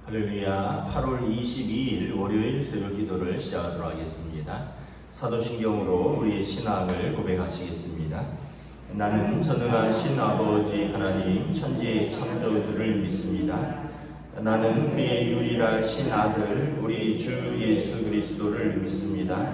할렐루야. 8월 22일 월요일 새벽 기도를 시작하도록 하겠습니다. 사도신경으로 우리의 신앙을 고백하시겠습니다. 나는 전능하신 아버지 하나님 천지의 창조주를 믿습니다. 나는 그의 유일하신 아들 우리 주 예수 그리스도를 믿습니다.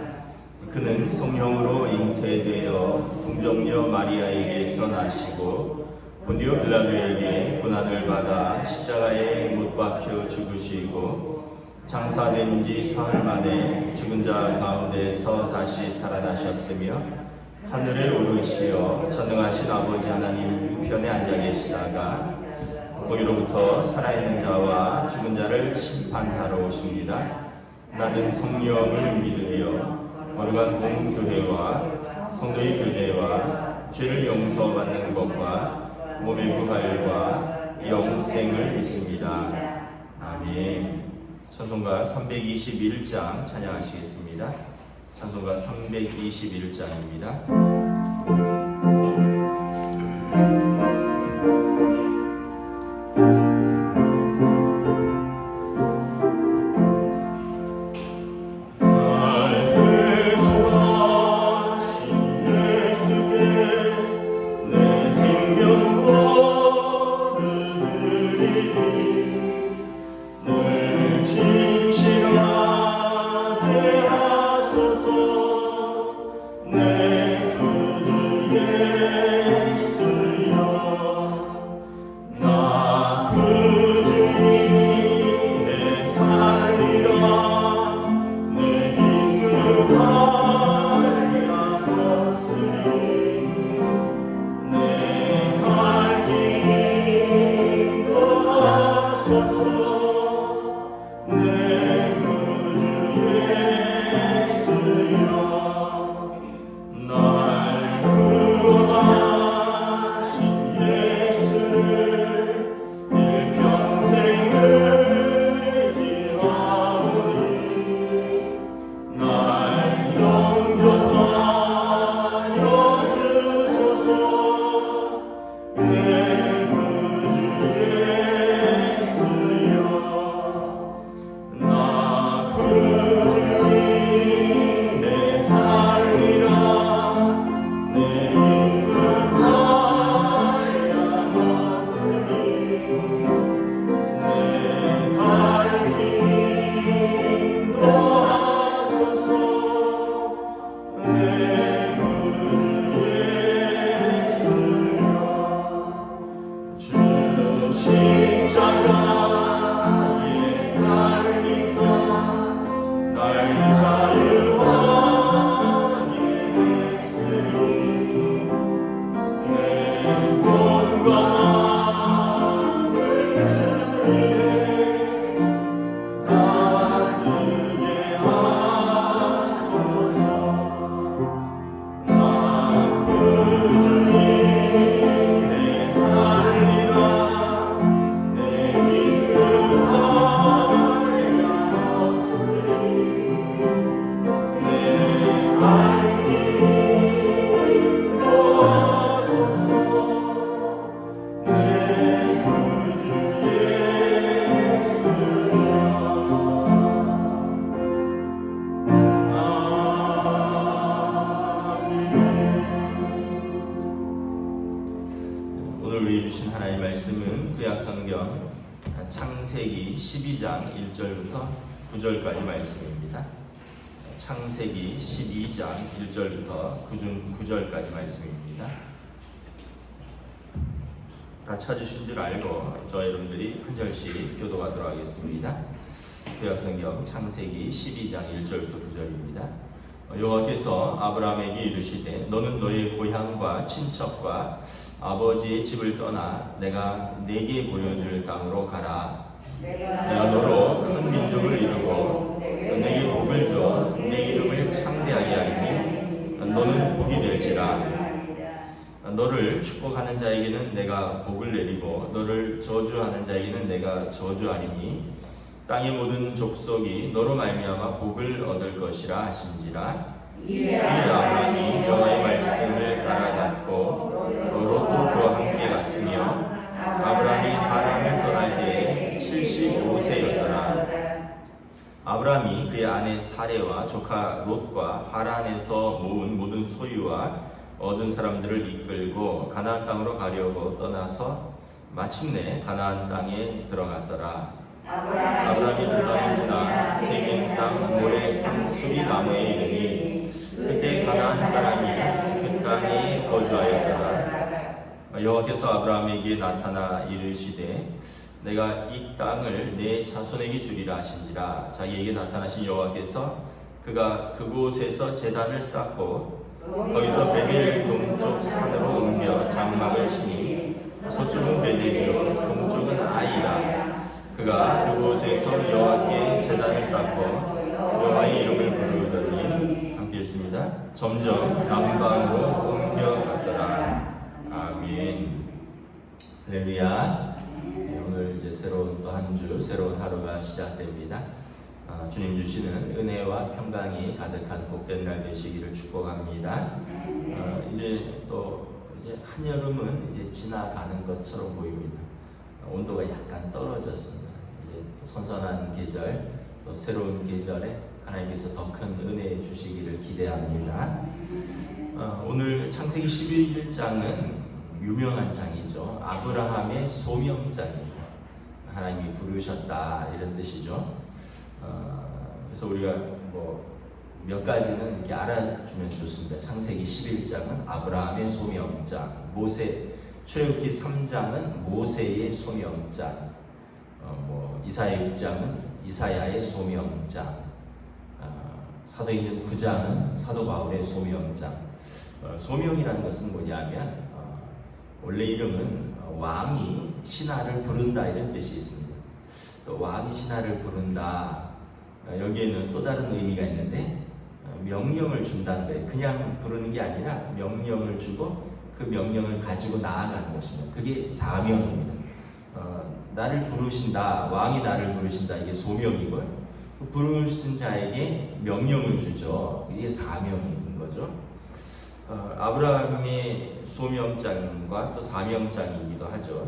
그는 성령으로 잉태되어 궁정녀 마리아에게서 나시고 본디오 빌라도에게 고난을 받아 십자가에 못 박혀 죽으시고 장사된 지 사흘 만에 죽은 자 가운데서 다시 살아나셨으며 하늘에 오르시어 전능하신 아버지 하나님 우편에 앉아 계시다가 거기로부터 살아있는 자와 죽은 자를 심판하러 오십니다. 나는 성령을 믿으며 거룩한 공교회와 성도의 교제와 죄를 용서받는 것과 몸의 부활과 영생을 믿습니다. 아멘. 찬송가 321장 찬양하시겠습니다. 찬송가 321장입니다. 창세기 12장 1절부터 9절까지 말씀입니다. 창세기 12장 1절부터 9절까지 말씀입니다. 다 찾으신 줄 알고 저 여러분들이 한 절씩 교독하도록 하겠습니다. 구약성경 창세기 12장 1절부터 9절입니다. 여호와께서 아브라함에게 이르시되 너는 너의 고향과 친척과 아버지의 집을 떠나 내가 네게 보여줄 땅으로 가라. 내가 너로 큰 민족을 이루고 내게 복을 줘 내 이름을 창대하게 하리니 너는 복이 될지라. 너를 축복하는 자에게는 내가 복을 내리고 너를 저주하는 자에게는 내가 저주하리니 땅의 모든 족속이 너로 말미암아 복을 얻을 것이라 하신지라. 이에 아브라함이 여호와의 말씀을 따라갔고 롯도 그와 함께 갔으며 아브라함이 하란을 떠날 때에 75세였더라. 아브라함이 그의 아내 사레와 조카 롯과 하란에서 모은 모든 소유와 얻은 사람들을 이끌고 가나안 땅으로 가려고 떠나서 마침내 가나안 땅에 들어갔더라. 아브라함이 그 땅에 지나 세겜 땅 모래 상수리 나무에 이르니 그때 가나안 사람이 그 땅에 거주하였더라. 여호와께서 아브라함에게 나타나 이르시되 내가 이 땅을 내 자손에게 주리라 하신지라. 자기에게 나타나신 여호와께서 그가 그곳에서 제단을 쌓고 거기서 베델 동쪽 산으로 옮겨 장막을 치니 서쪽은 베델이요 동쪽은 아이라. 그가 그곳에서 여호와께 제단을 쌓고 여호와의 이름을 부르더니 함께 읽습니다. 점점 남방으로 옮겨갔더라. 아멘. 할렐루야. 오늘 이제 새로운 또 한 주, 새로운 하루가 시작됩니다. 주님 주시는 은혜와 평강이 가득한 복된 날 되시기를 축복합니다. 이제 한여름은 이제 지나가는 것처럼 보입니다. 온도가 약간 떨어졌습니다. 이제 선선한 계절, 또 새로운 계절에 하나님께서 더 큰 은혜 주시기를 기대합니다. 오늘 창세기 11장은 유명한 장이죠. 아브라함의 소명장입니다. 하나님이 부르셨다 이런 뜻이죠. 그래서 우리가 몇 가지는 이렇게 알아주면 좋습니다. 창세기 11장은 아브라함의 소명장, 출애굽기 3장은 모세의 소명장, 이사야 6장은 이사야의 소명장, 사도행전 9장은 사도 바울의 소명장. 소명이라는 것은 뭐냐면 원래 이름은 왕이 신하를 부른다 이런 뜻이 있습니다. 왕이 신하를 부른다. 여기에는 또 다른 의미가 있는데 명령을 준다는 거예요. 그냥 부르는 게 아니라 명령을 주고 그 명령을 가지고 나아가는 것입니다. 그게 사명입니다. 나를 부르신다, 왕이 나를 부르신다, 이게 소명이고요. 부르신 자에게 명령을 주죠. 이게 사명인 거죠. 아브라함의 소명장과 또 사명장이기도 하죠.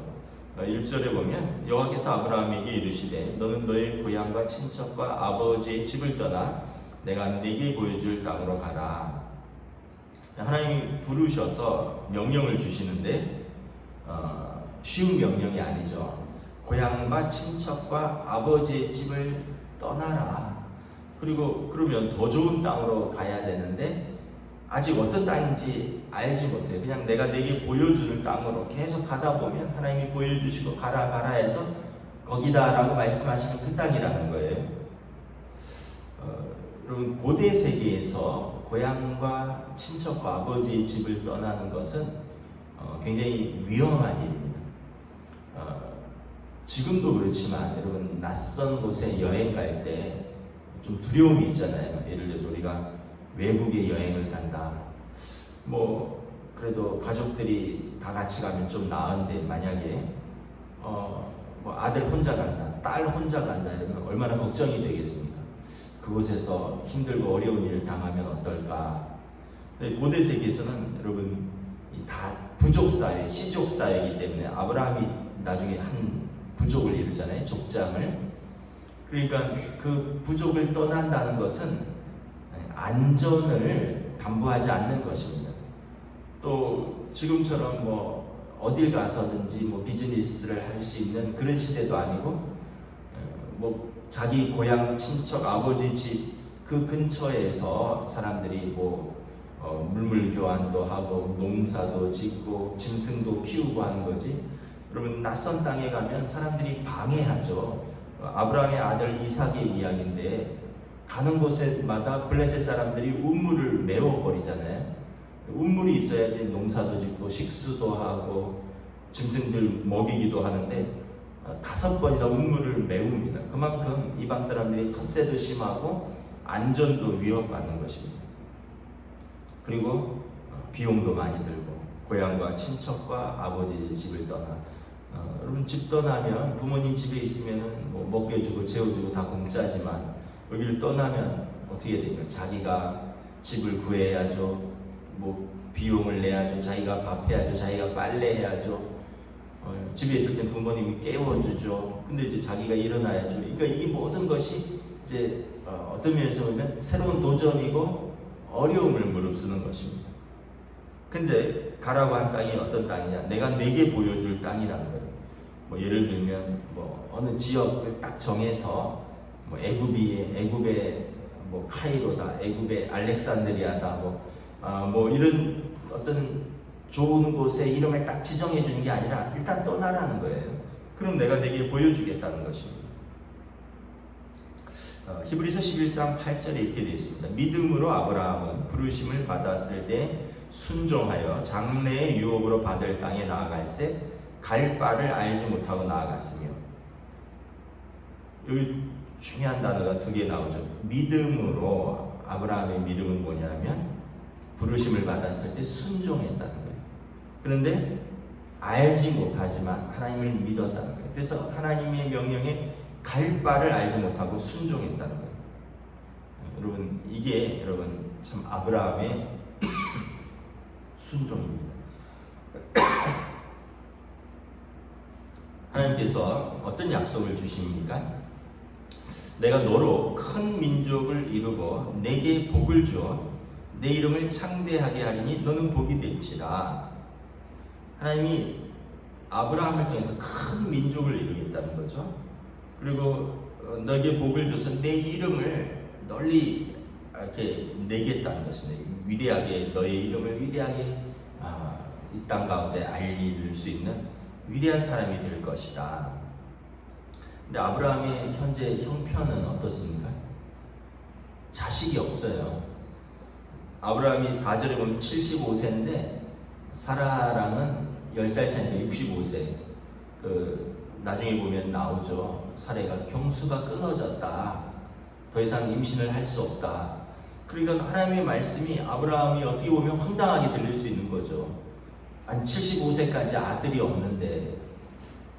1절에 보면 여호와께서 아브라함에게 이르시되 너는 너의 고향과 친척과 아버지의 집을 떠나 내가 네게 보여줄 땅으로 가라. 하나님이 부르셔서 명령을 주시는데 쉬운 명령이 아니죠. 고향과 친척과 아버지의 집을 떠나라. 그리고 그러면 더 좋은 땅으로 가야 되는데 아직 어떤 땅인지 알지 못해요. 그냥 내가 내게 보여주는 땅으로 계속 가다 보면 하나님이 보여주시고 가라 해서 거기다라고 말씀하시는 그 땅이라는 거예요. 여러분 고대 세계에서 고향과 친척과 아버지의 집을 떠나는 것은 굉장히 위험한 일입니다. 지금도 그렇지만 여러분 낯선 곳에 여행 갈 때 좀 두려움이 있잖아요. 예를 들어서 우리가 외국에 여행을 간다. 그래도 가족들이 다 같이 가면 좀 나은데 만약에 아들 혼자 간다, 딸 혼자 간다 이러면 얼마나 걱정이 되겠습니까? 그곳에서 힘들고 어려운 일을 당하면 어떨까? 고대 세계에서는 여러분 다 부족 사회, 시족 사회이기 때문에 아브라함이 나중에 한 부족을 이루잖아요, 족장을. 그러니까 그 부족을 떠난다는 것은 안전을 담보하지 않는 것입니다. 또 지금처럼 어딜 가서든지 비즈니스를 할 수 있는 그런 시대도 아니고 자기 고향 친척 아버지 집 그 근처에서 사람들이 물물 교환도 하고 농사도 짓고 짐승도 키우고 하는 거지. 여러분 낯선 땅에 가면 사람들이 방해하죠. 아브라함의 아들 이삭의 이야기인데 가는 곳마다 블레셋 사람들이 우물을 메워버리잖아요. 우물이 있어야지 농사도 짓고 식수도 하고 짐승들 먹이기도 하는데 5번이나 우물을 메웁니다. 그만큼 이방 사람들이 텃세도 심하고 안전도 위협받는 것입니다. 그리고 비용도 많이 들고 고향과 친척과 아버지 집을 떠나 여러분 집 떠나면 부모님 집에 있으면 먹여주고 재워주고 다 공짜지만 여기를 떠나면 어떻게 됩니까? 자기가 집을 구해야죠. 비용을 내야죠. 자기가 밥해야죠. 자기가 빨래해야죠. 집에 있을 땐 부모님이 깨워주죠. 근데 이제 자기가 일어나야죠. 그러니까 이 모든 것이 이제 어떤 면에서 보면 새로운 도전이고 어려움을 무릅쓰는 것입니다. 근데 가라고 한 땅이 어떤 땅이냐? 내가 내게 보여줄 땅이라는 거예요. 뭐 예를 들면 뭐 어느 지역을 딱 정해서 뭐 애굽의 뭐 카이로다, 애굽의 알렉산드리아다, 뭐 이런 어떤 좋은 곳에 이름을 딱 지정해 주는 게 아니라 일단 떠나라는 거예요. 그럼 내가 내게 보여주겠다는 것입니다. 히브리서 11장 8절에 이렇게 되어 있습니다. 믿음으로 아브라함은 부르심을 받았을 때 순종하여 장래의 유업으로 받을 땅에 나아갈새 갈 바를 알지 못하고 나아갔으며. 여기 중요한 단어가 두 개 나오죠. 믿음으로, 아브라함의 믿음은 뭐냐면 부르심을 받았을 때 순종했다는 거예요. 그런데 알지 못하지만 하나님을 믿었다는 거예요. 그래서 하나님의 명령에 갈 바를 알지 못하고 순종했다는 거예요. 여러분, 이게 여러분 참 아브라함의 순종입니다. 하나님께서 어떤 약속을 주십니까? 내가 너로 큰 민족을 이루고 내게 복을 주어 내 이름을 창대하게 하리니 너는 복이 될지라. 하나님이 아브라함을 통해서 큰 민족을 이루겠다는 거죠. 그리고 너에게 복을 줘서 내 이름을 널리 이렇게 내겠다는 것입니다. 위대하게, 너의 이름을 위대하게 이 땅 가운데 알릴 수 있는 위대한 사람이 될 것이다. 근데 아브라함의 현재 형편은 어떻습니까? 자식이 없어요. 아브라함이 4절에 보면 75세인데 사라랑은 10살 차이인데 65세. 나중에 보면 나오죠. 사례가 경수가 끊어졌다. 더 이상 임신을 할 수 없다. 그러니까 하나님의 말씀이 아브라함이 어떻게 보면 황당하게 들릴 수 있는 거죠. 아니 75세까지 아들이 없는데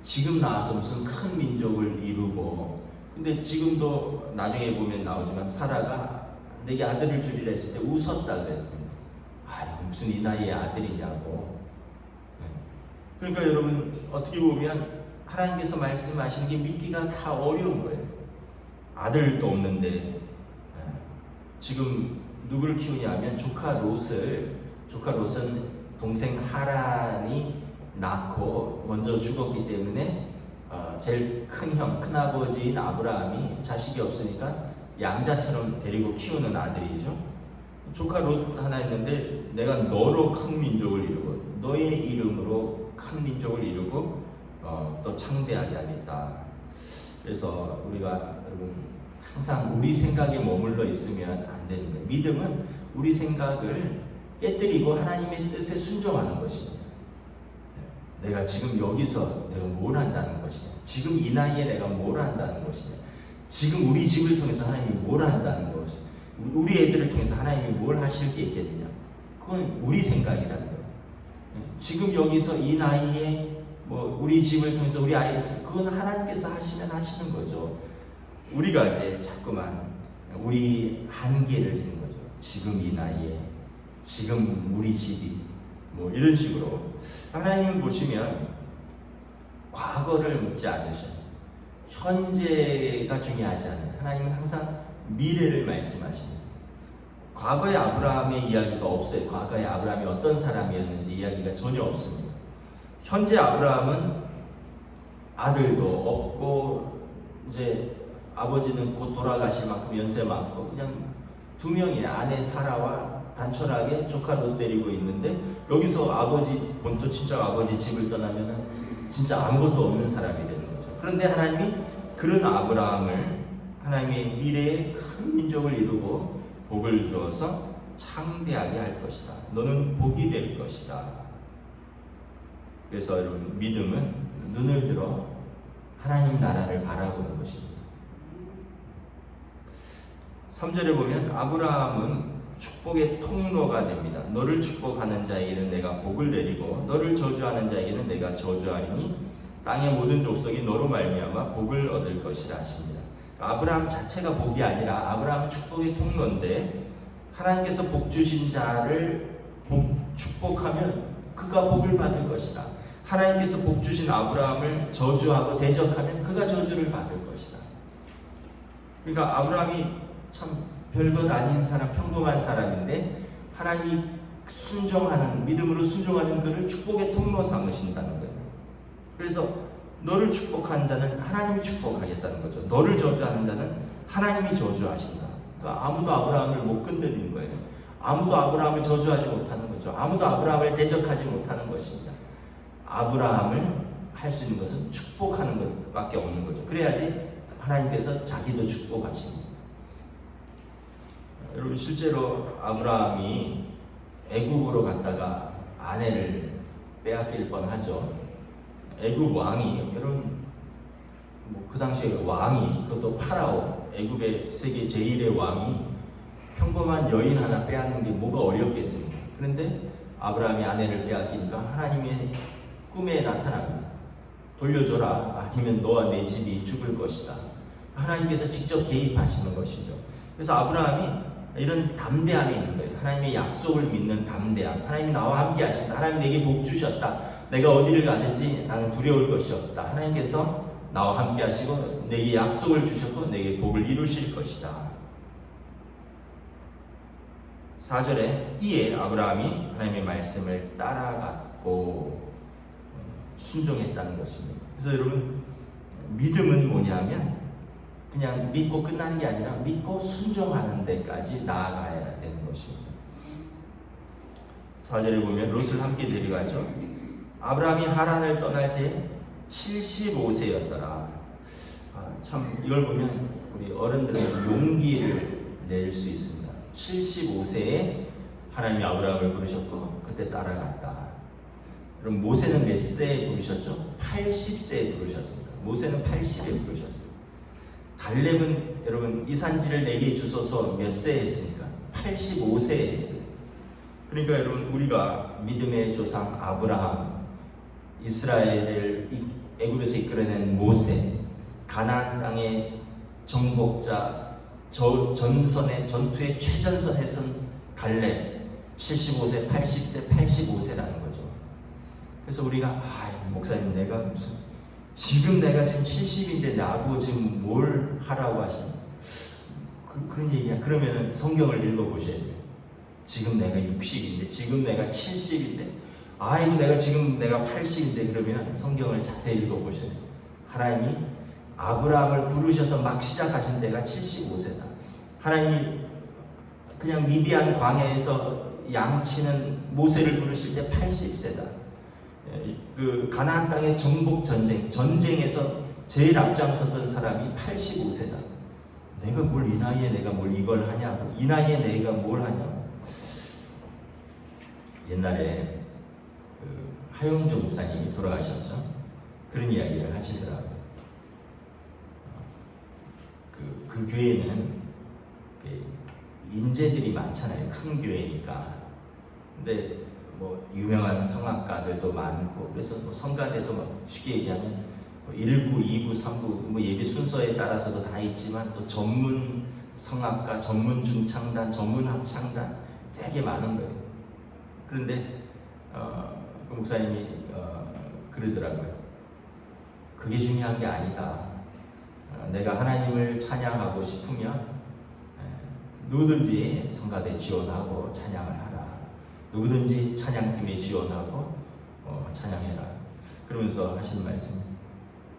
지금 나와서 무슨 큰 민족을 이루고, 근데 지금도 나중에 보면 나오지만 사라가 내게 아들을 주리라 했을 때 웃었다 그랬습니다. 무슨 이 나이에 아들이냐고. 그러니까 여러분 어떻게 보면 하나님께서 말씀하시는 게 믿기가 다 어려운 거예요. 아들도 없는데 지금 누구를 키우냐면 조카 롯은 동생 하란이 낳고 먼저 죽었기 때문에 제일 큰아버지인 아브라함이 자식이 없으니까 양자처럼 데리고 키우는 아들이죠. 조카 롯 하나 있는데 내가 너로 큰 민족을 이루고 너의 이름으로 큰 민족을 이루고 또 창대하게 하겠다. 그래서 우리가 여러분 항상 우리 생각에 머물러 있으면 안 되는 거예요. 믿음은 우리 생각을 깨뜨리고 하나님의 뜻에 순종하는 것입니다. 내가 지금 여기서 내가 뭘 한다는 것이냐, 지금 이 나이에 내가 뭘 한다는 것이냐, 지금 우리 집을 통해서 하나님이 뭘 한다는 것이냐, 우리 애들을 통해서 하나님이 뭘 하실 게 있겠느냐, 그건 우리 생각이라는 거예요. 지금 여기서 이 나이에 뭐 우리 집을 통해서 우리 아이를 통해서 그건 하나님께서 하시면 하시는 거죠. 우리가 이제 자꾸만 우리 한계를 지는 거죠. 지금 이 나이에 지금 우리 집이 뭐 이런 식으로. 하나님은 보시면 과거를 묻지 않으셔요. 현재가 중요하지 않아요. 하나님은 항상 미래를 말씀하십니다. 과거의 아브라함의 이야기가 없어요. 과거의 아브라함이 어떤 사람이었는지 이야기가 전혀 없습니다. 현재 아브라함은 아들도 없고 이제 아버지는 곧 돌아가실 만큼 연세 많고 그냥 두 명의 아내 사라와 단촐하게 조카 롯 데리고 있는데, 여기서 아버지 본토 친척 아버지 집을 떠나면은 진짜 아무것도 없는 사람이 되는 거죠. 그런데 하나님이 그런 아브라함을 하나님의 미래에 큰 민족을 이루고 복을 주어서 창대하게 할 것이다. 너는 복이 될 것이다. 그래서 여러분 믿음은 눈을 들어 하나님 나라를 바라보는 것입니다. 3절에 보면 아브라함은 축복의 통로가 됩니다. 너를 축복하는 자에게는 내가 복을 내리고 너를 저주하는 자에게는 내가 저주하리니 땅의 모든 족속이 너로 말미암아 복을 얻을 것이라 하십니다. 아브라함 자체가 복이 아니라 아브라함은 축복의 통로인데, 하나님께서 복 주신 자를 축복하면 그가 복을 받을 것이다. 하나님께서 복 주신 아브라함을 저주하고 대적하면 그가 저주를 받을 것이다. 그러니까 아브라함이 참 별것 아닌 사람, 평범한 사람인데 하나님이 순종하는, 믿음으로 순종하는 그를 축복의 통로 삼으신다는 거예요. 그래서 너를 축복한 자는 하나님이 축복하겠다는 거죠. 너를 저주하는 자는 하나님이 저주하신다. 그러니까 아무도 아브라함을 못 건드리는 거예요. 아무도 아브라함을 저주하지 못하는 거죠. 아무도 아브라함을 대적하지 못하는 것입니다. 아브라함을 할 수 있는 것은 축복하는 것밖에 없는 거죠. 그래야지 하나님께서 자기도 축복하십니다. 여러분, 실제로 아브라함이 애굽으로 갔다가 아내를 빼앗길 뻔하죠. 애굽 왕이, 여러분, 그 당시에 왕이, 그것도 파라오, 애굽의 세계 제1의 왕이 평범한 여인 하나 빼앗는 게 뭐가 어렵겠습니까? 그런데 아브라함이 아내를 빼앗기니까 하나님의 꿈에 나타납니다. 돌려줘라, 아니면 너와 내 집이 죽을 것이다. 하나님께서 직접 개입하시는 것이죠. 그래서 아브라함이 이런 담대함이 있는 거예요. 하나님의 약속을 믿는 담대함. 하나님이 나와 함께 하신다. 하나님 내게 복 주셨다. 내가 어디를 가든지 나는 두려울 것이 없다. 하나님께서 나와 함께 하시고 내게 약속을 주셨고 내게 복을 이루실 것이다. 4절에 이에 아브라함이 하나님의 말씀을 따라갔고 순종했다는 것입니다. 그래서 여러분, 믿음은 뭐냐면 그냥 믿고 끝나는 게 아니라 믿고 순종하는 데까지 나아가야 되는 것입니다. 4절에 보면 롯을 함께 데려가죠. 아브라함이 하란을 떠날 때 75세였더라. 참 이걸 보면 우리 어른들은 용기를 낼 수 있습니다. 75세에 하나님이 아브라함을 부르셨고 그때 따라갔다. 그럼 모세는 몇 세에 부르셨죠? 80세에 부르셨습니다. 모세는 80에 부르셨어요. 갈렙은 여러분 이 산지를 내게 주소서 몇 세에 했습니까? 85세에 했어요. 그러니까 여러분, 우리가 믿음의 조상 아브라함, 이스라엘을 애굽에서 이끌어낸 모세, 가나안 땅의 정복자, 전투의 최전선에 선 갈렙, 75세, 80세, 85세라는 거죠. 그래서 우리가 목사님, 내가 무슨 지금 내가 지금 70인데 나하고 지금 뭘 하라고 하시는 그런 얘기야. 그러면은 성경을 읽어보셔야 돼요. 지금 내가 60인데, 지금 내가 70인데, 아이고 내가 지금 내가 80인데, 그러면 성경을 자세히 읽어보셔야 돼요. 하나님이 아브라함을 부르셔서 막 시작하신 때가 75세다. 하나님이 그냥 미디안 광야에서 양치는 모세를 부르실 때 80세다. 그 가나안 땅의 정복 전쟁에서 제일 앞장섰던 사람이 85세다. 내가 뭘 이 나이에 내가 뭘 이걸 하냐고, 이 나이에 내가 뭘 하냐고. 옛날에 하용조 목사님이 돌아가셨죠. 그런 이야기를 하시더라고요. 그 교회는 인재들이 많잖아요. 큰 교회니까. 근데 뭐 유명한 성악가들도 많고, 그래서 뭐 성가대도 막 쉽게 얘기하면 1부, 2부, 3부 뭐 예배 순서에 따라서도 다 있지만 또 전문 성악가, 전문 중창단, 전문 합창단 되게 많은 거예요. 그런데 그 목사님이 그러더라고요. 그게 중요한 게 아니다. 내가 하나님을 찬양하고 싶으면 누구든지 성가대 지원하고 찬양을 하라. 누구든지 찬양팀에 지원하고 찬양해라. 그러면서 하시는 말씀,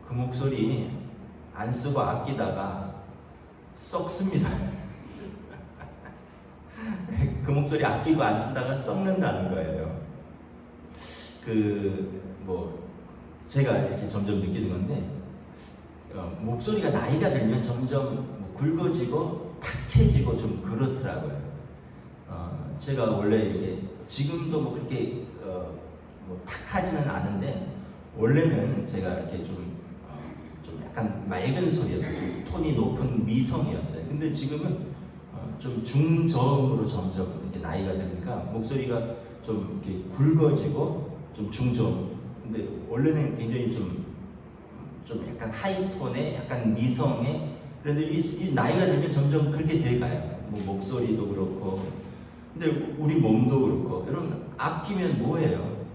그 목소리 안 쓰고 아끼다가 썩습니다. 그 목소리 아끼고 안 쓰다가 썩는다는 거예요. 제가 이렇게 점점 느끼는 건데, 목소리가 나이가 들면 점점 굵어지고 탁해지고 좀 그렇더라고요. 제가 원래 이렇게 지금도 그렇게 탁하지는 않은데, 원래는 제가 이렇게 좀 약간 맑은 소리였어요. 좀 톤이 높은 미성이었어요. 근데 지금은 좀 중저음으로 점점 이렇게 나이가 들으니까 목소리가 좀 이렇게 굵어지고 좀 중저음. 근데 원래는 굉장히 좀 약간 하이톤에 약간 미성에, 그런데 이 나이가 들면 점점 그렇게 돼가요. 뭐 목소리도 그렇고. 근데 우리 몸도 그렇고. 여러분, 아끼면 뭐예요?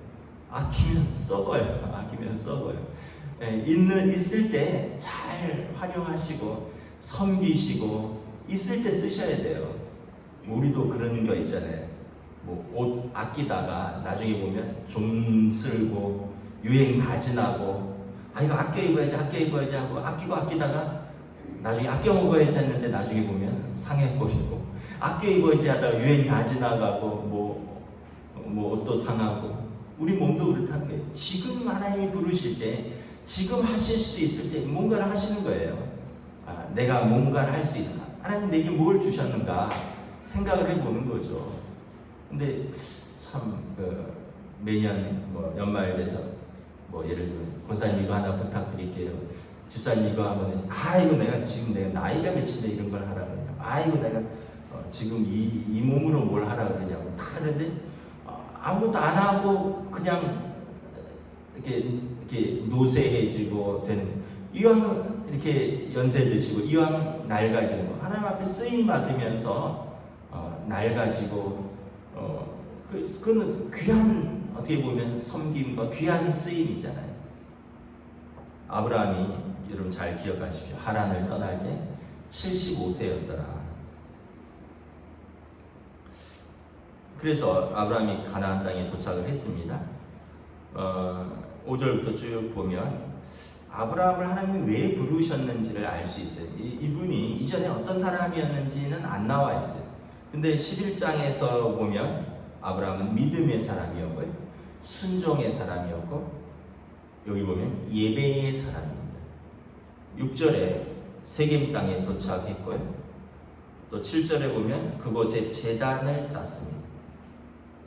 아끼면 썩어요. 아끼면 썩어요. 있을 때 잘 활용하시고 섬기시고 있을 때 쓰셔야 돼요. 우리도 그런 거 있잖아요. 뭐 옷 아끼다가 나중에 보면 좀 쓸고 유행 다 지나고 이거 아껴 입어야지 하고 아끼고 아끼다가 나중에 아껴 먹어야지 했는데 나중에 보면 상해버리고 아껴 입어야지 하다가 유행 다 지나가고 뭐 옷도 상하고 우리 몸도 그렇다는 거예요. 지금 하나님이 부르실 때 지금 하실 수 있을 때 뭔가를 하시는 거예요. 내가 뭔가를 할 수 있나? 하나님 내게 뭘 주셨는가 생각을 해보는 거죠. 근데 참 매년 뭐 연말 돼서 뭐 예를 들면 권사님 이거 하나 부탁드릴게요. 집사님 이거 하면 이거 내가 지금 내가 나이가 몇인데 이런 걸 하라 그러냐. 이거 내가 지금 이 몸으로 뭘 하라 그러냐고 다 하는데 아무것도 안 하고 그냥 이렇게 노쇠해지고 되는 이왕 이렇게 연세 드시고 이왕 낡아지는 거 하나님 앞에 쓰임 받으면서 낡아지고 그거는 귀한 어떻게 보면 섬김과 귀한 쓰임이잖아요. 아브라함이 여러분 잘 기억하십시오. 하란을 떠날 때 75세였더라. 그래서 아브라함이 가나안 땅에 도착을 했습니다. 5절부터 쭉 보면 아브라함을 하나님이 왜 부르셨는지를 알 수 있어요. 이분이 이전에 어떤 사람이었는지는 안 나와 있어요. 근데 11장에서 보면 아브라함은 믿음의 사람이었고요. 순종의 사람이었고 여기 보면 예배의 사람입니다. 6절에 세겜 땅에 도착했고요. 또 7절에 보면 그곳에 제단을 쌓습니다.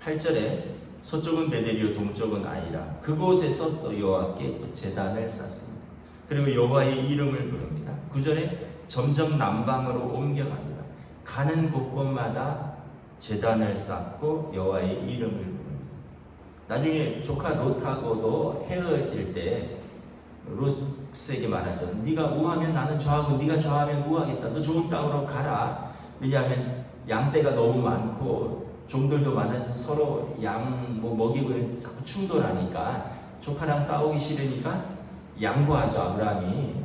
8절에 서쪽은 베델이요 동쪽은 아이라 그곳에서 또 여호와께 또 제단을 쌓습니다. 그리고 여호와의 이름을 부릅니다. 9절에 점점 남방으로 옮겨갑니다. 가는 곳곳마다 제단을 쌓고 여호와의 이름을 부릅니다. 나중에 조카 롯하고도 헤어질 때 롯에게 말하죠. 네가 우하면 나는 좌하고 네가 좌하면 우하겠다. 너 좋은 땅으로 가라. 왜냐하면 양떼가 너무 많고 종들도 많아서 서로 양 먹이고 이런 자꾸 충돌하니까 조카랑 싸우기 싫으니까 양보하죠. 아브라함이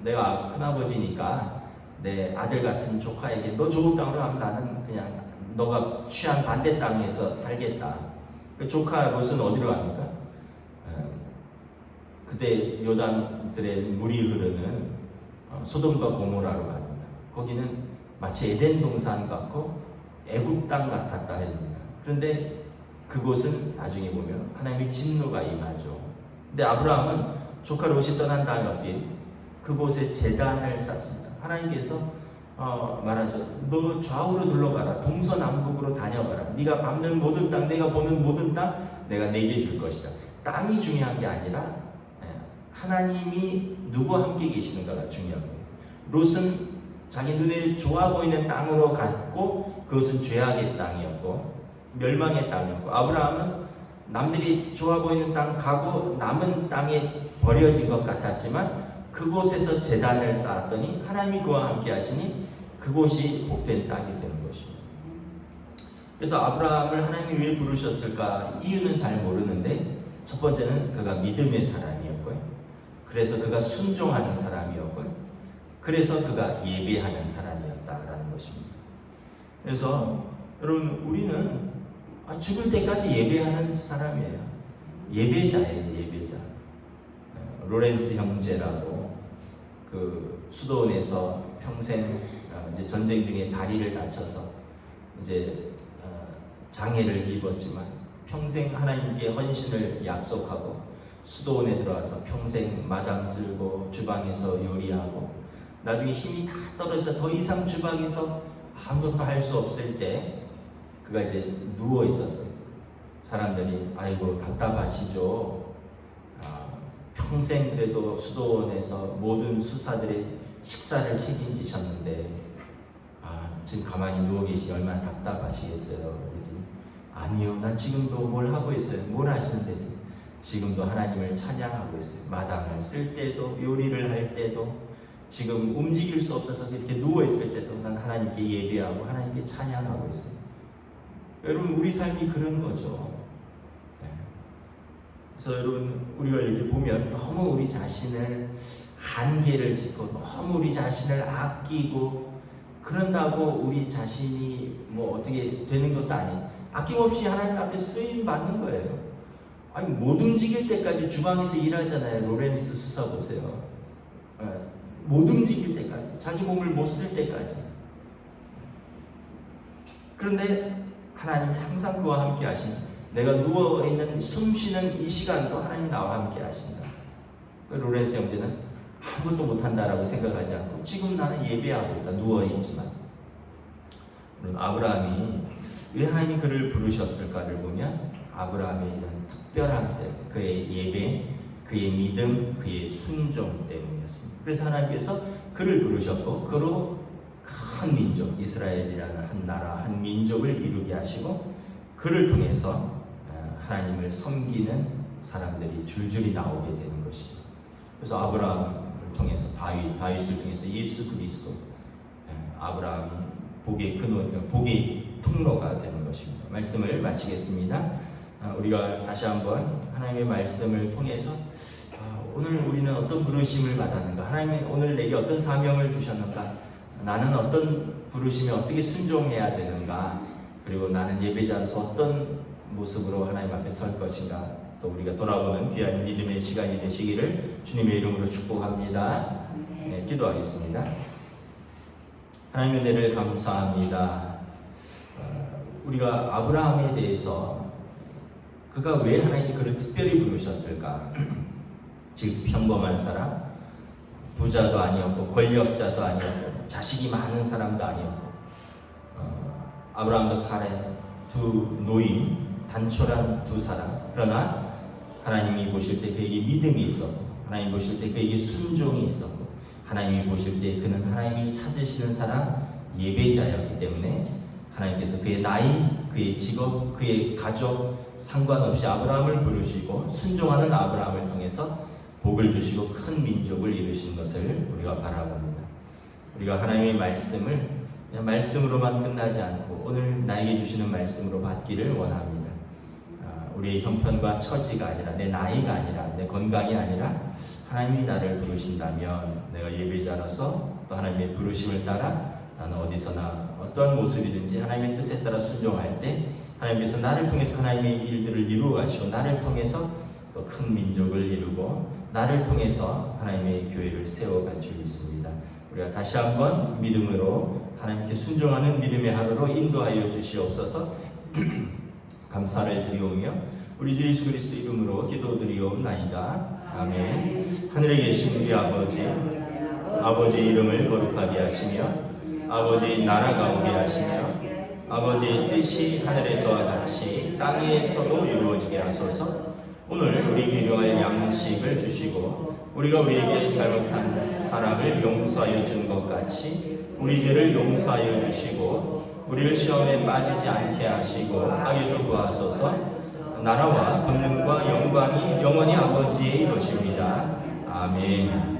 내가 큰아버지니까 내 아들 같은 조카에게 너 좋은 땅으로 가면 나는 그냥 너가 취한 반대 땅에서 살겠다. 조카 롯은 어디로 갑니까? 그때 요단들의 물이 흐르는 소돔과 고모라로 갑니다. 거기는 마치 에덴 동산 같고 애굽 땅 같았다 합니다. 그런데 그곳은 나중에 보면 하나님의 진노가 임하죠. 근데 아브라함은 조카 롯이 떠난 다음에 어떻게 그곳에 제단을 쌓습니다. 하나님께서 말하죠. 너 좌우로 둘러가라. 동서남북으로 다녀가라. 네가 밟는 모든 땅, 내가 보는 모든 땅 내가 내게 줄 것이다. 땅이 중요한 게 아니라 하나님이 누구와 함께 계시는가가 중요한 거예요. 롯은 자기 눈에 좋아 보이는 땅으로 갔고 그것은 죄악의 땅이었고 멸망의 땅이었고 아브라함은 남들이 좋아 보이는 땅 가고 남은 땅에 버려진 것 같았지만 그곳에서 제단을 쌓았더니 하나님이 그와 함께 하시니 그곳이 복된 땅이 되는 것입니다. 그래서 아브라함을 하나님이 왜 부르셨을까 이유는 잘 모르는데 첫 번째는 그가 믿음의 사람이었고요. 그래서 그가 순종하는 사람이었고요. 그래서 그가 예배하는 사람이었다라는 것입니다. 그래서 여러분 우리는 죽을 때까지 예배하는 사람이에요. 예배자예요. 예배자. 로렌스 형제라고 그 수도원에서 평생 이제 전쟁 중에 다리를 다쳐서 이제 장애를 입었지만 평생 하나님께 헌신을 약속하고 수도원에 들어와서 평생 마당 쓸고 주방에서 요리하고 나중에 힘이 다 떨어져서 더 이상 주방에서 아무것도 할 수 없을 때 그가 이제 누워 있었어요. 사람들이 아이고 답답하시죠. 평생 그래도 수도원에서 모든 수사들의 식사를 책임지셨는데 지금 가만히 누워 계시니 얼마나 답답하시겠어요. 그랬더니 아니요, 난 지금도 뭘 하고 있어요. 뭘 하시는데 지금도 하나님을 찬양하고 있어요. 마당을 쓸 때도 요리를 할 때도 지금 움직일 수 없어서 이렇게 누워 있을 때도 난 하나님께 예배하고 하나님께 찬양하고 있어요. 여러분 우리 삶이 그런 거죠. 그래서 여러분, 우리가 이렇게 보면 너무 우리 자신을 한계를 짓고 너무 우리 자신을 아끼고 그런다고 우리 자신이 뭐 어떻게 되는 것도 아니에요. 아낌없이 하나님 앞에 쓰임 받는 거예요. 아니, 못 움직일 때까지 주방에서 일하잖아요. 로렌스 수사 보세요. 못 움직일 때까지, 자기 몸을 못 쓸 때까지. 그런데 하나님이 항상 그와 함께 하시니, 내가 누워있는 숨 쉬는 이 시간도 하나님이 나와 함께 하신다. 로렌스 형제는 아무것도 못한다라고 생각하지 않고 지금 나는 예배하고 있다. 누워있지만. 물론 아브라함이 왜 하나님이 그를 부르셨을까를 보면 아브라함의 이런 특별함들, 그의 예배, 그의 믿음, 그의 순종 때문이었습니다. 그래서 하나님께서 그를 부르셨고 그로 큰 민족, 이스라엘이라는 한 나라, 한 민족을 이루게 하시고 그를 통해서 하나님을 섬기는 사람들이 줄줄이 나오게 되는 것이죠. 그래서 아브라함을 통해서 다윗을 통해서 예수 그리스도, 아브라함이 복의 통로가 되는 것입니다. 말씀을 마치겠습니다. 우리가 다시 한번 하나님의 말씀을 통해서 오늘 우리는 어떤 부르심을 받았는가, 하나님이 오늘 내게 어떤 사명을 주셨는가, 나는 어떤 부르심에 어떻게 순종해야 되는가, 그리고 나는 예배자로서 어떤 모습으로 하나님 앞에 설 것인가, 또 우리가 돌아보는 귀한 믿음의 시간이 되시기를 주님의 이름으로 축복합니다. 네, 기도하겠습니다. 하나님의 은혜를 감사합니다. 우리가 아브라함에 대해서 그가 왜 하나님이 그를 특별히 부르셨을까? 즉 평범한 사람, 부자도 아니었고 권력자도 아니었고 자식이 많은 사람도 아니었고 아브라함과 사례 두 노인, 단촐한 두 사람. 그러나 하나님이 보실 때 그에게 믿음이 있었고, 하나님이 보실 때 그에게 순종이 있었고, 하나님이 보실 때 그는 하나님이 찾으시는 사람, 예배자였기 때문에 하나님께서 그의 나이, 그의 직업, 그의 가족 상관없이 아브라함을 부르시고 순종하는 아브라함을 통해서 복을 주시고 큰 민족을 이루신 것을 우리가 바라봅니다. 우리가 하나님의 말씀을 그냥 말씀으로만 끝나지 않고 오늘 나에게 주시는 말씀으로 받기를 원합니다. 우리의 형편과 처지가 아니라, 내 나이가 아니라, 내 건강이 아니라 하나님이 나를 부르신다면 내가 예배자로서 또 하나님의 부르심을 따라 나는 어디서나 어떠한 모습이든지 하나님의 뜻에 따라 순종할 때 하나님께서 나를 통해서 하나님의 일들을 이루어 가시고, 나를 통해서 또 큰 민족을 이루고, 나를 통해서 하나님의 교회를 세워갈 줄 믿습니다. 우리가 다시 한번 믿음으로 하나님께 순종하는 믿음의 하루로 인도하여 주시옵소서. 감사를 드리오며 우리 주 예수 그리스도 이름으로 기도드리옵나이다. 아멘. 하늘에 계신 우리 아버지의 이름을 거룩하게 하시며 아버지의 나라가 오게 하시며 아버지의 뜻이 하늘에서와 같이 땅에서도 이루어지게 하소서. 오늘 우리 필요할 양식을 주시고 우리가 우리에게 잘못한 사람을 용서하여 준 것 같이 우리 죄를 용서하여 주시고 우리를 시험에 빠지지 않게 하시고 악에서 구하소서. 나라와 권능과 영광이 영원히 아버지의 것입니다. 아멘.